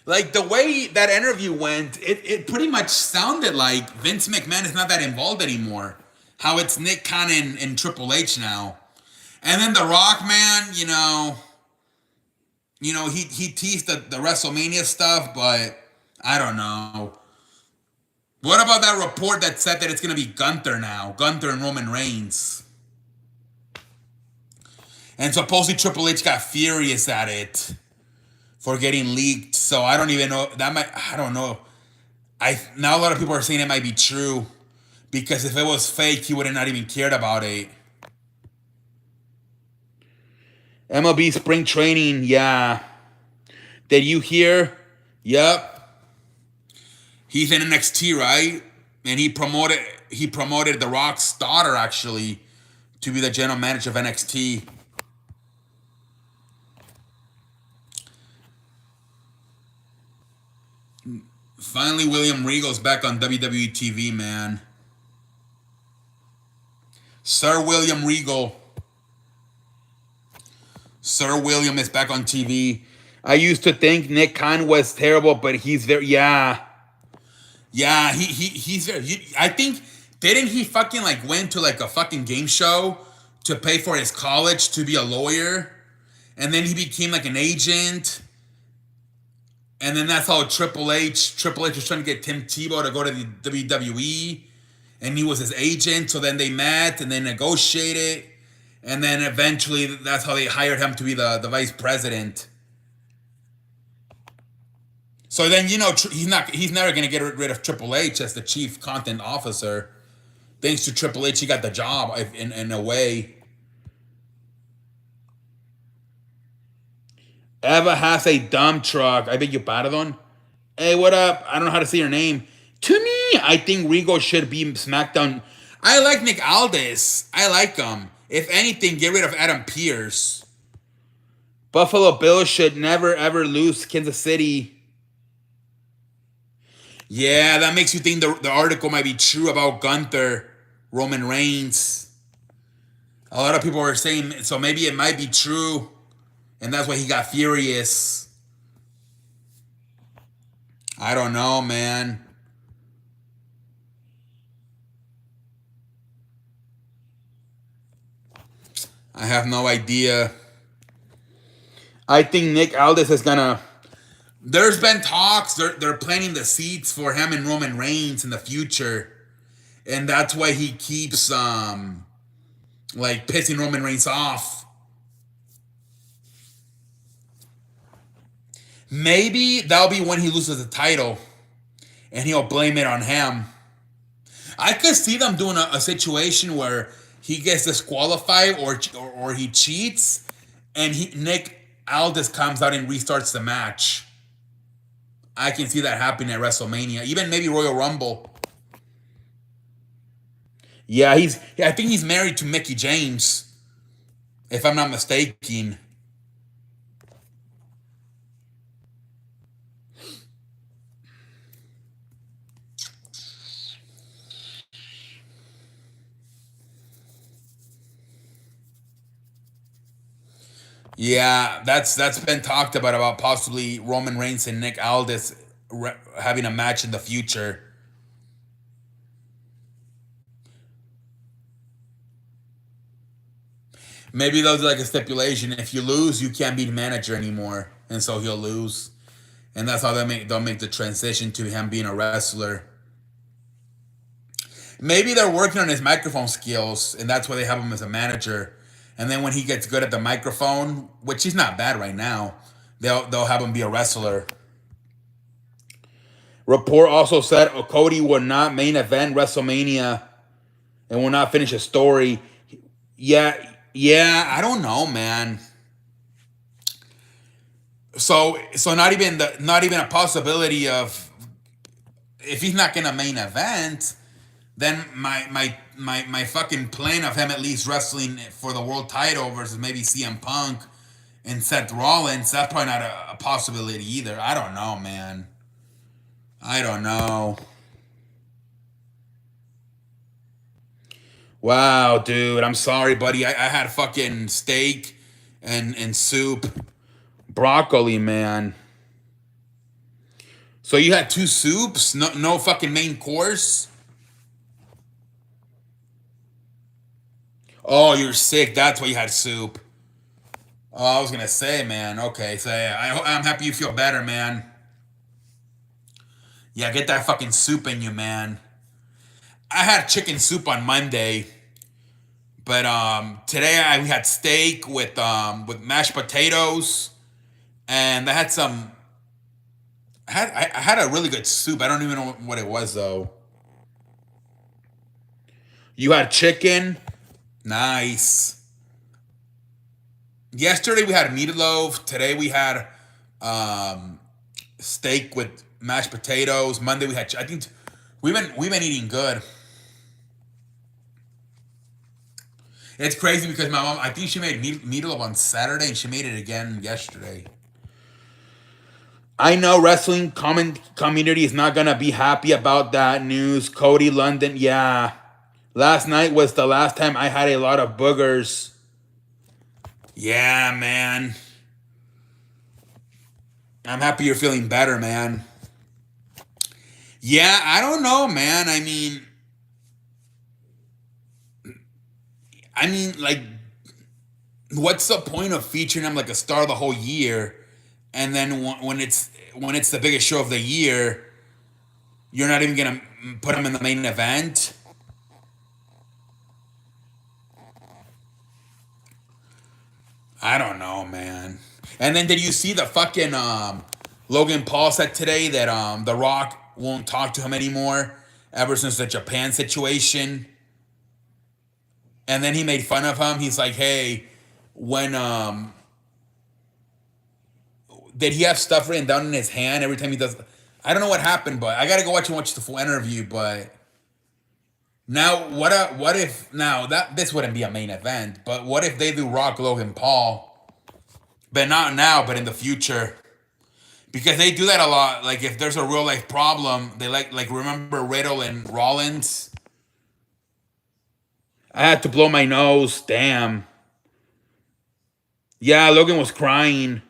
like the way that interview went. It pretty much sounded like Vince McMahon is not that involved anymore. How it's Nick Khan and Triple H now. And then The Rock, man, he teased the WrestleMania stuff, but I don't know. What about that report that said that it's going to be Gunther now? Gunther and Roman Reigns. And supposedly Triple H got furious at it for getting leaked. So I don't even know. I don't know. Now a lot of people are saying it might be true. Because if it was fake, he would have not even cared about it. MLB spring training, yeah. Did you hear? Yep. He's in NXT, right? And he promoted The Rock's daughter, actually, to be the general manager of NXT. Finally, William Regal's back on WWE TV, man. Sir William Regal. Sir William is back on TV. I used to think Nick Khan was terrible, but he's very, yeah. Yeah, he's very, I think, didn't he fucking like went to like a fucking game show to pay for his college to be a lawyer? And then he became like an agent. And then that's how Triple H was trying to get Tim Tebow to go to the WWE. And he was his agent. So then they met and they negotiated. And then eventually that's how they hired him to be the vice president. So then, he's never going to get rid of Triple H as the chief content officer. Thanks to Triple H, he got the job in a way. Eva has a dump truck. I beg your pardon. Hey, what up? I don't know how to say your name. To me, I think Regal should be SmackDown. I like Nick Aldis. I like him. If anything, get rid of Adam Pearce. Buffalo Bills should never, ever lose Kansas City. Yeah, that makes you think the article might be true about Gunther, Roman Reigns. A lot of people are saying, so maybe it might be true. And that's why he got furious. I don't know, man. I have no idea. I think Nick Aldis is gonna. There's been talks. They're planning the seats for him and Roman Reigns in the future, and that's why he keeps like pissing Roman Reigns off. Maybe that'll be when he loses the title, and he'll blame it on him. I could see them doing a situation where he gets disqualified or he cheats, and Nick Aldis comes out and restarts the match. I can see that happening at WrestleMania, even maybe Royal Rumble. Yeah, I think he's married to Mickie James, if I'm not mistaken. Yeah, that's been talked about possibly Roman Reigns and Nick Aldis having a match in the future. Maybe they'll do like a stipulation: if you lose, you can't be the manager anymore, and so he'll lose, and that's how they'll make the transition to him being a wrestler. Maybe they're working on his microphone skills, and that's why they have him as a manager. And then when he gets good at the microphone, which he's not bad right now, they'll have him be a wrestler. Report also said Cody will not main event WrestleMania and will not finish a story. Yeah, I don't know, man. So not even a possibility of, if he's not gonna main event, then my fucking plan of him at least wrestling for the world title versus maybe CM Punk and Seth Rollins, that's probably not a possibility either. I don't know, man. I don't know. Wow, dude. I'm sorry, buddy. I had fucking steak and soup. Broccoli, man. So you had two soups? No fucking main course? Oh, you're sick. That's why you had soup. Oh, I was gonna say, man. Okay, so yeah, I'm happy you feel better, man. Yeah, get that fucking soup in you, man. I had chicken soup on Monday, but today we had steak with mashed potatoes, and I had some. I had a really good soup. I don't even know what it was though. You had chicken, nice. Yesterday we had meatloaf. Today we had um, steak with mashed potatoes. Monday we had. I think we've been eating good. It's crazy because my mom. I think she made meatloaf on Saturday and she made it again yesterday. I know wrestling community is not gonna be happy about that news. Cody London, yeah. Last night was the last time I had a lot of boogers. Yeah, man. I'm happy you're feeling better, man. Yeah, I don't know, man. I mean, like, what's the point of featuring him like a star the whole year, and then when it's the biggest show of the year, you're not even gonna put him in the main event? I don't know, man. And then did you see the fucking Logan Paul said today that The Rock won't talk to him anymore ever since the Japan situation? And then he made fun of him. He's like, "Hey, when did he have stuff written down in his hand every time he does?" I don't know what happened, but I gotta go watch the full interview. But now, what if now that this wouldn't be a main event? But what if they do Rock Logan Paul? But not now, but in the future. Because they do that a lot. Like if there's a real life problem, they like remember Riddle and Rollins. I had to blow my nose. Damn. Yeah, Logan was crying.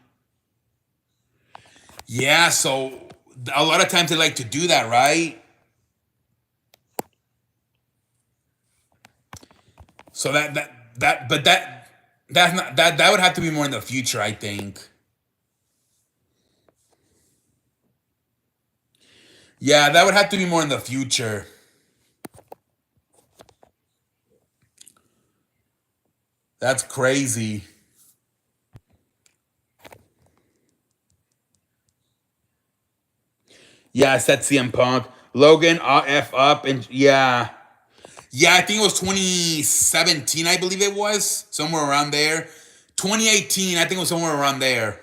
Yeah, so a lot of times they like to do that, right? So that's not that would have to be more in the future, I think. Yeah, that would have to be more in the future. That's crazy. Yeah, I said CM Punk. Logan F up and yeah. Yeah, I think it was 2017, I believe it was. Somewhere around there. 2018, I think it was somewhere around there.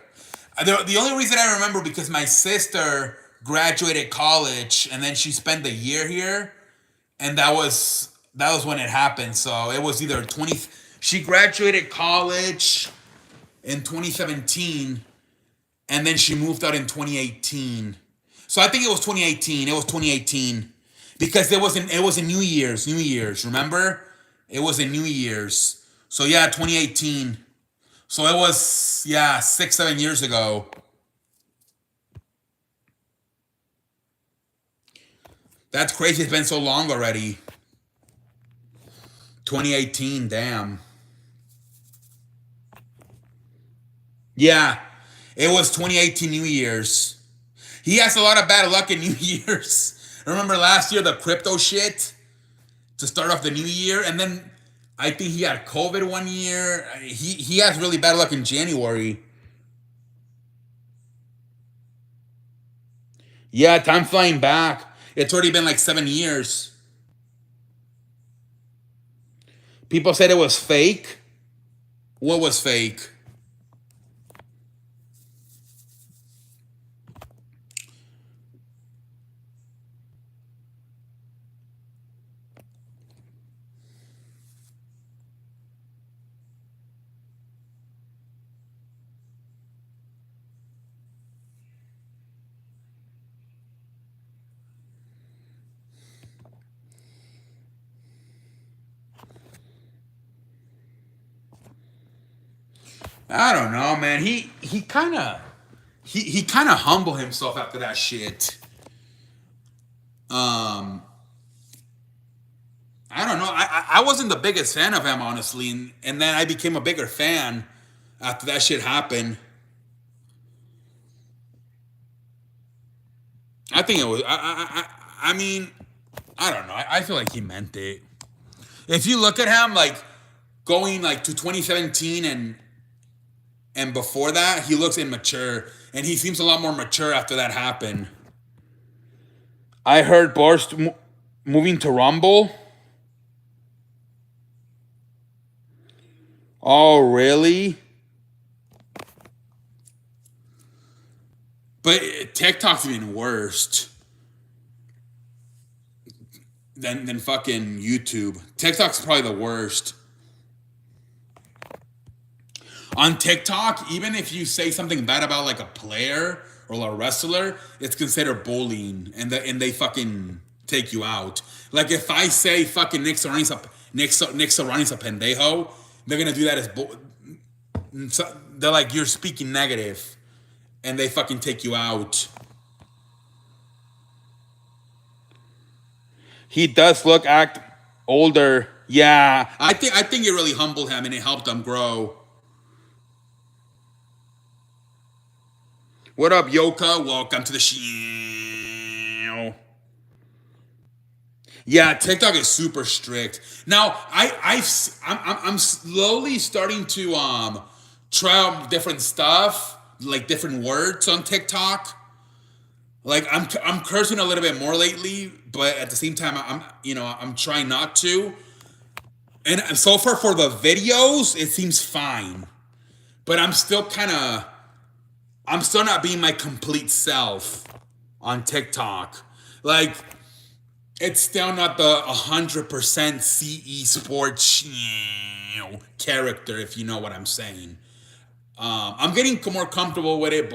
The only reason I remember because my sister graduated college and then she spent the year here, and that was when it happened. So it was either 20. She graduated college in 2017, and then she moved out in 2018. So I think it was 2018. It was 2018 because it was in New Year's. New Year's, remember? It was in New Year's. So yeah, 2018. So it was, yeah, 6, 7 years ago. That's crazy. It's been so long already. 2018. Damn. Yeah, it was 2018 New Year's. He has a lot of bad luck in New Year's. Remember last year the crypto shit to start off the new year, and then I think he had COVID one year. He has really bad luck in January. Yeah, time flying back. It's already been like 7 years. People said it was fake. What was fake? I don't know, man. He kind of humbled himself after that shit. Um, I don't know. I wasn't the biggest fan of him, honestly, and then I became a bigger fan after that shit happened. I think it was. I mean, I don't know. I feel like he meant it. If you look at him, like going like to 2017 and before that, he looks immature, and he seems a lot more mature after that happened. I heard Barst moving to Rumble. Oh, really? But TikTok's even worse than fucking YouTube. TikTok's probably the worst. On TikTok, even if you say something bad about like a player or a wrestler, it's considered bullying, and they fucking take you out. Like if I say fucking Nick Serrano's a pendejo, they're gonna do that as so they're like, you're speaking negative, and they fucking take you out. He does act older. Yeah, I think it really humbled him and it helped him grow. What up, Yoka? Welcome to the show. Yeah, TikTok is super strict. Now, I'm slowly starting to try out different stuff, like different words on TikTok. Like I'm cursing a little bit more lately, but at the same time I'm trying not to. And so far for the videos, it seems fine. But I'm still not being my complete self on TikTok. Like, it's still not the 100% CE sports character, if you know what I'm saying. I'm getting more comfortable with it,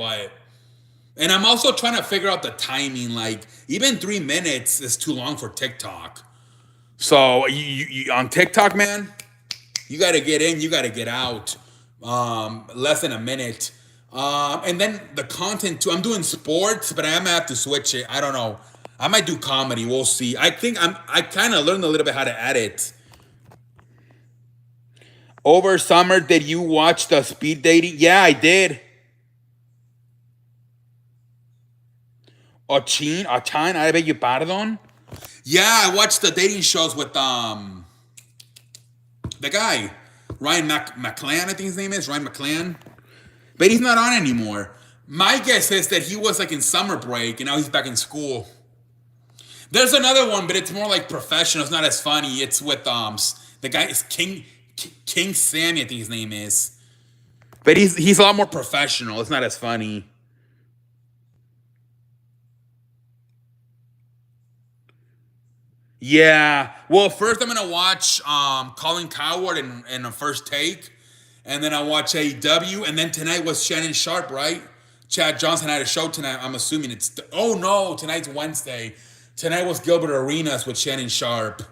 and I'm also trying to figure out the timing. Like, even 3 minutes is too long for TikTok. So, you on TikTok, man, you got to get in, you got to get out. Less than a minute. And then the content too. I'm doing sports, but I might have to switch it. I don't know. I might do comedy. We'll see. I think I kind of learned a little bit how to edit. Over summer, did you watch the speed dating? Yeah, I did. Ochin, I beg your pardon. Yeah, I watched the dating shows with the guy Ryan McClan. I think his name is Ryan McClan. But he's not on anymore. My guess is that he was like in summer break and now he's back in school. There's another one, but it's more like professional. It's not as funny. It's with the guy is King Sammy, I think his name is. But he's a lot more professional. It's not as funny. Yeah. Well, first I'm gonna watch Colin Coward in a first take. And then I watch AEW, and then tonight was Shannon Sharp, right? Chad Johnson had a show tonight. I'm assuming it's... Oh, no, tonight's Wednesday. Tonight was Gilbert Arenas with Shannon Sharp.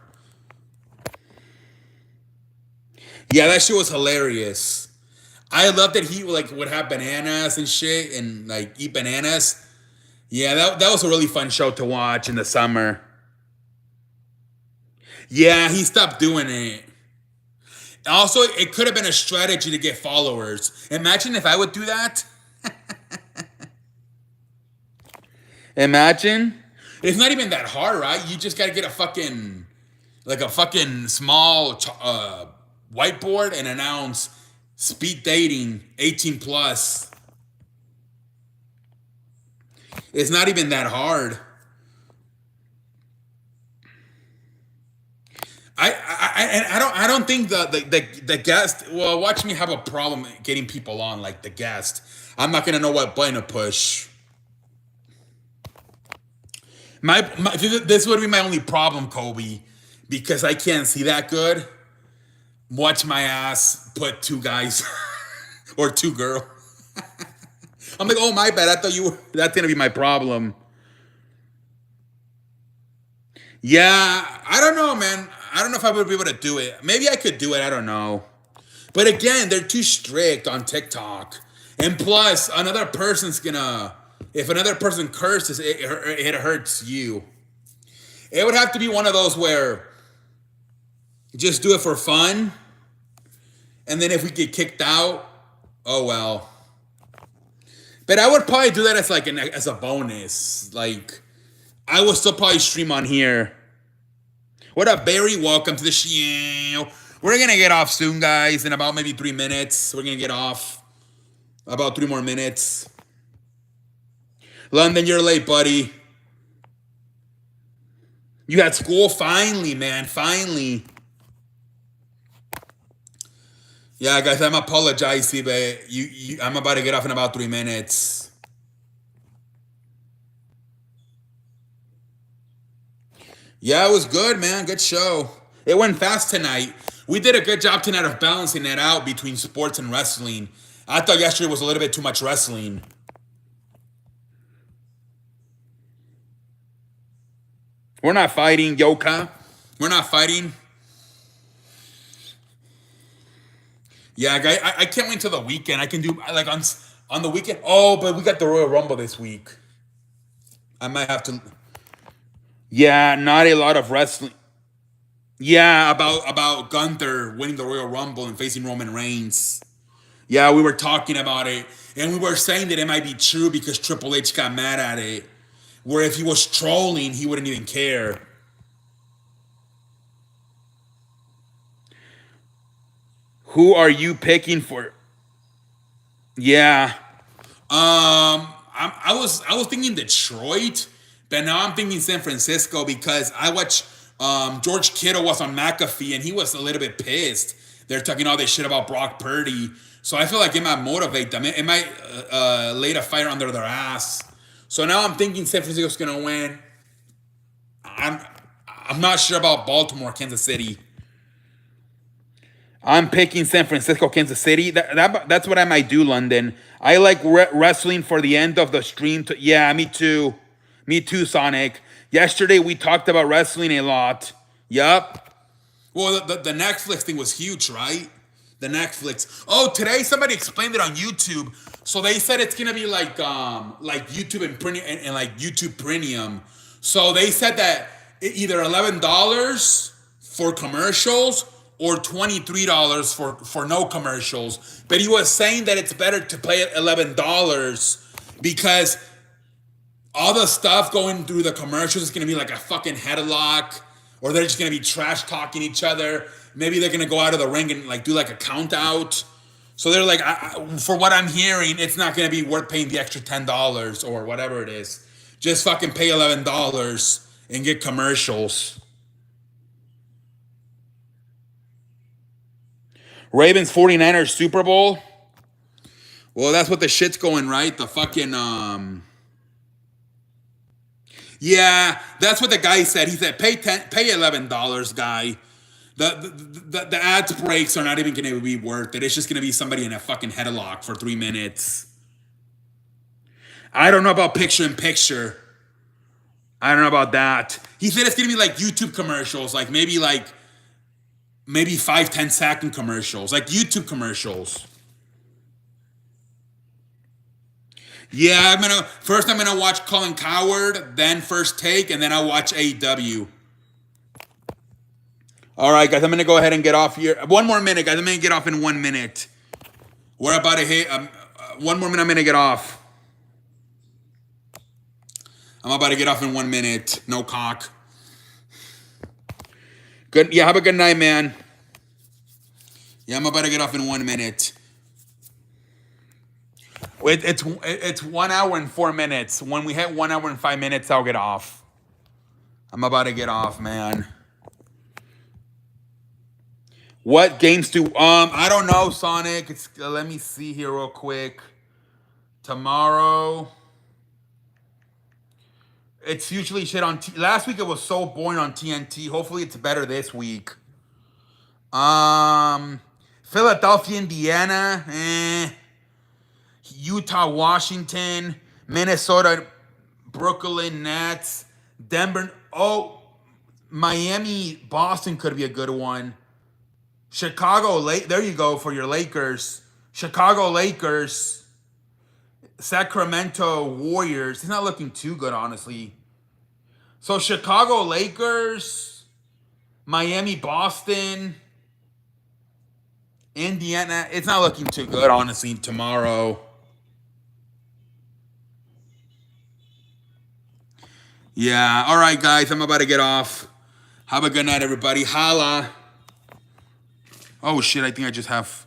Yeah, that shit was hilarious. I love that he would have bananas and shit and like eat bananas. Yeah, that was a really fun show to watch in the summer. Yeah, he stopped doing it. Also, it could have been a strategy to get followers. Imagine if I would do that. Imagine. It's not even that hard, right? You just got to get a fucking small whiteboard and announce speed dating 18 plus. It's not even that hard. I don't think the guest. Well, watch me have a problem getting people on like the guest. I'm not gonna know what button to push. This would be my only problem, Kobe, because I can't see that good. Watch my ass put 2 guys or 2 girls. I'm like, oh my bad. I thought that's gonna be my problem. Yeah, I don't know, man. I don't know if I would be able to do it. Maybe I could do it. I don't know. But again, they're too strict on TikTok. And plus, if another person curses, it hurts you. It would have to be one of those where you just do it for fun. And then if we get kicked out, oh well. But I would probably do that as a bonus. Like, I would still probably stream on here. What up, Barry? Welcome to the show. We're gonna get off soon, guys, in about maybe 3 minutes. We're gonna get off about 3 more minutes. London, you're late, buddy. You had school? Finally, man. Finally. Yeah, guys, I'm apologizing, but I'm about to get off in about 3 minutes. Yeah, it was good, man. Good show. It went fast tonight. We did a good job tonight of balancing it out between sports and wrestling. I thought yesterday was a little bit too much wrestling. We're not fighting, Yoka. We're not fighting. Yeah, guys, I can't wait until the weekend. I can do like on the weekend. Oh, but we got the Royal Rumble this week. I might have to. Yeah, not a lot of wrestling. Yeah, about Gunther winning the Royal Rumble and facing Roman Reigns. Yeah, we were talking about it, and we were saying that it might be true because Triple H got mad at it. Where if he was trolling, he wouldn't even care. Who are you picking for? Yeah. I was thinking Detroit, but now I'm thinking San Francisco because I watched George Kittle was on McAfee and he was a little bit pissed. They're talking all this shit about Brock Purdy, so I feel like it might motivate them. It might light a fire under their ass. So now I'm thinking San Francisco's gonna win. I'm not sure about Baltimore, Kansas City. I'm picking San Francisco, Kansas City. That's what I might do, London. I like wrestling for the end of the stream. Yeah, me too. Me too, Sonic. Yesterday we talked about wrestling a lot. Yup. Well, the Netflix thing was huge, right? The Netflix. Oh, today somebody explained it on YouTube. So they said it's gonna be like YouTube and like YouTube Premium. So they said that either $11 for commercials or $23 for no commercials. But he was saying that it's better to pay at $11 because all the stuff going through the commercials is going to be like a fucking headlock, or they're just going to be trash talking each other. Maybe they're going to go out of the ring and like do like a count out. So they're like, for what I'm hearing, it's not going to be worth paying the extra $10 or whatever it is. Just fucking pay $11 and get commercials. Ravens 49ers Super Bowl. Well, that's what the shit's going, right? The fucking yeah, that's what the guy said. He said pay $11, guy. The ads breaks are not even going to be worth it. It's just going to be somebody in a fucking headlock for 3 minutes. I don't know about picture in picture. I don't know about that. He said it's going to be like YouTube commercials, like maybe 5-10 second commercials, like YouTube commercials. Yeah, I'm gonna watch Colin Coward, then First Take, and then I'll watch AEW. All right, guys, I'm gonna go ahead and get off here. 1 more minute, guys. I'm gonna get off in 1 minute. We're about to hit 1 more minute. I'm gonna get off. I'm about to get off in 1 minute. No cock. Good. Yeah, have a good night, man. Yeah, I'm about to get off in 1 minute. It's 1 hour and 4 minutes. When we hit 1 hour and 5 minutes, I'll get off. I'm about to get off, man. What games do I don't know, Sonic. Let me see here real quick. Tomorrow. It's usually shit on last week it was so boring on TNT. Hopefully it's better this week. Philadelphia, Indiana, Utah, Washington, Minnesota, Brooklyn Nets, Denver. Oh, Miami, Boston could be a good one. There you go for your Lakers. Chicago Lakers, Sacramento Warriors. It's not looking too good, honestly. So Chicago Lakers, Miami Boston, Indiana. It's not looking too good, honestly, tomorrow. Yeah, all right, guys. I'm about to get off. Have a good night, everybody. Holla. Oh, shit. I think I just have